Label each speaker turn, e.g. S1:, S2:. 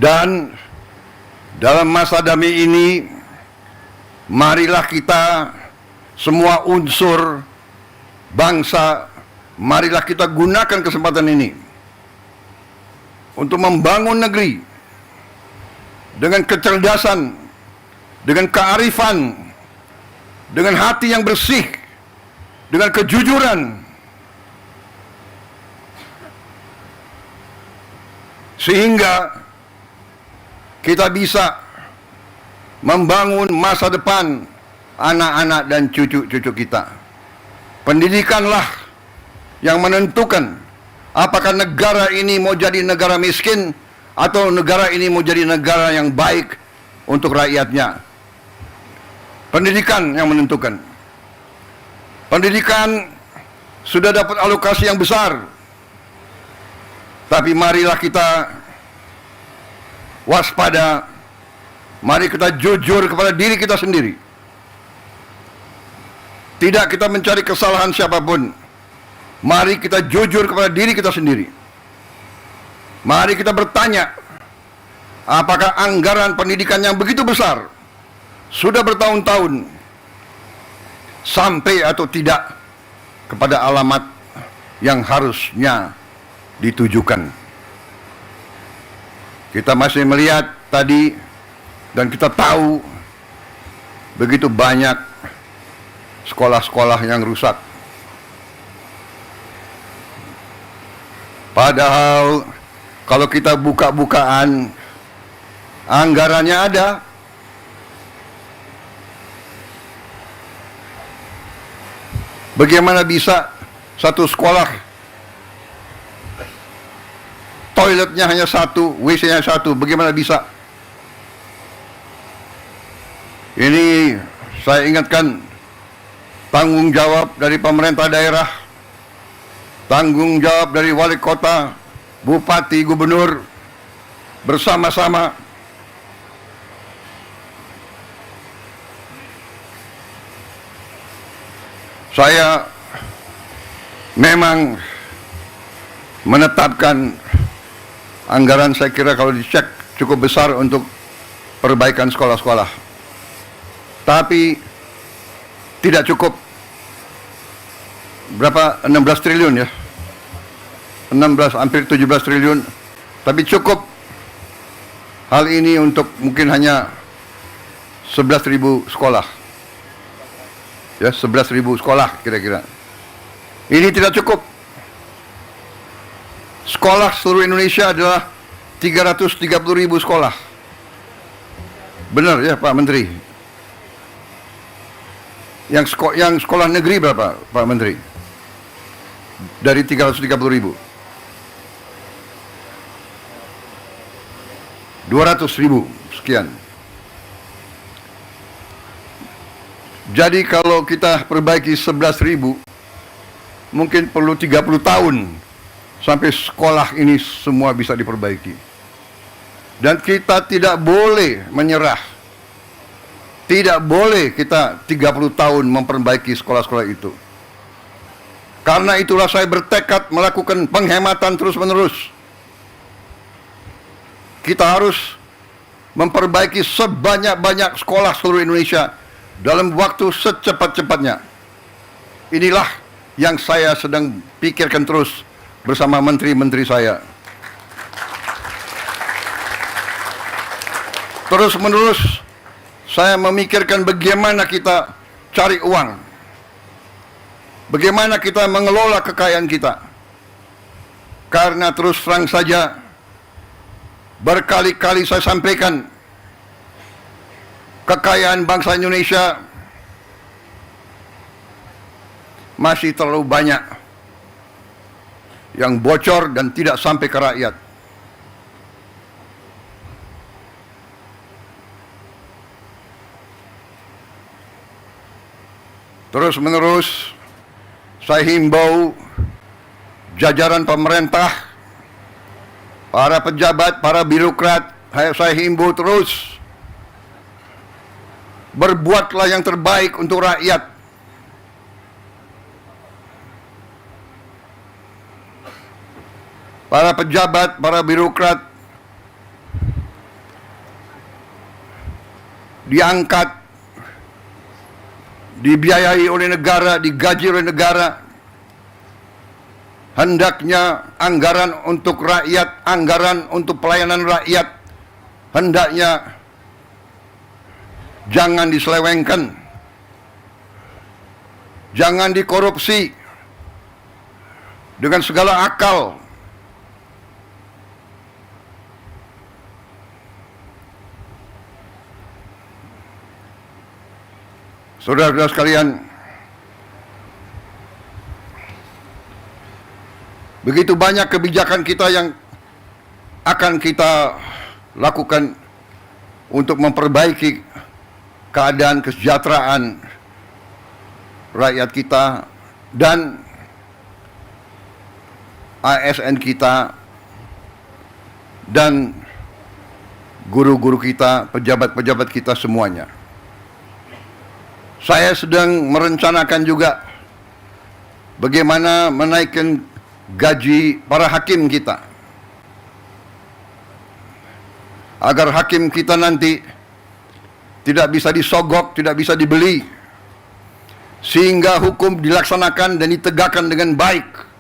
S1: Dan dalam masa damai ini, marilah kita semua unsur bangsa, marilah kita gunakan kesempatan ini untuk membangun negeri dengan kecerdasan, dengan kearifan, dengan hati yang bersih, dengan kejujuran, sehingga kita bisa membangun masa depan anak-anak dan cucu-cucu kita. Pendidikanlah yang menentukan apakah negara ini mau jadi negara miskin atau negara ini mau jadi negara yang baik untuk rakyatnya. Pendidikan yang menentukan. Pendidikan sudah dapat alokasi yang besar, tapi marilah kita waspada, mari kita jujur kepada diri kita sendiri. Tidak kita mencari kesalahan siapapun. Mari kita jujur kepada diri kita sendiri. Mari kita bertanya, apakah anggaran pendidikan yang begitu besar sudah bertahun-tahun sampai atau tidak kepada alamat yang harusnya ditujukan. Kita masih melihat tadi dan kita tahu begitu banyak sekolah-sekolah yang rusak. Padahal kalau kita buka-bukaan, anggarannya ada. Bagaimana bisa satu sekolah toiletnya hanya satu, WC-nya satu, bagaimana bisa? Ini saya ingatkan, tanggung jawab dari pemerintah daerah, tanggung jawab dari wali kota, bupati, gubernur, bersama-sama saya memang menetapkan anggaran, saya kira kalau dicek cukup besar untuk perbaikan sekolah-sekolah. Tapi tidak cukup. Berapa? 16 triliun ya? 16, hampir 17 triliun. Tapi cukup hal ini untuk mungkin hanya 11.000 sekolah. Ya, 11.000 sekolah kira-kira. Ini tidak cukup. Sekolah seluruh Indonesia adalah 330.000 sekolah. Benar ya Pak Menteri? Yang sekolah negeri berapa Pak Menteri? Dari 330.000. 200.000 sekian. Jadi kalau kita perbaiki 11.000, mungkin perlu 30 tahun sampai sekolah ini semua bisa diperbaiki. Dan kita tidak boleh menyerah. Tidak boleh kita 30 tahun memperbaiki sekolah-sekolah itu. Karena itulah saya bertekad melakukan penghematan terus-menerus. Kita harus memperbaiki sebanyak-banyak sekolah seluruh Indonesia dalam waktu secepat-cepatnya. Inilah yang saya sedang pikirkan terus bersama menteri-menteri saya. Terus-menerus saya memikirkan bagaimana kita cari uang, bagaimana kita mengelola kekayaan kita. Karena terus terang saja, berkali-kali saya sampaikan, kekayaan bangsa Indonesia masih terlalu banyak yang bocor dan tidak sampai ke rakyat. Terus-menerus saya himbau jajaran pemerintah, para pejabat, para birokrat, saya himbau terus, berbuatlah yang terbaik untuk rakyat. Para pejabat, para birokrat, diangkat, dibiayai oleh negara, digaji oleh negara. Hendaknya anggaran untuk rakyat, anggaran untuk pelayanan rakyat, hendaknya jangan diselewengkan, jangan dikorupsi dengan segala akal. Saudara-saudara sekalian, begitu banyak kebijakan kita yang akan kita lakukan untuk memperbaiki keadaan kesejahteraan rakyat kita dan ASN kita dan guru-guru kita, pejabat-pejabat kita semuanya. Saya sedang merencanakan juga bagaimana menaikkan gaji para hakim kita, agar hakim kita nanti tidak bisa disogok, tidak bisa dibeli, sehingga hukum dilaksanakan dan ditegakkan dengan baik.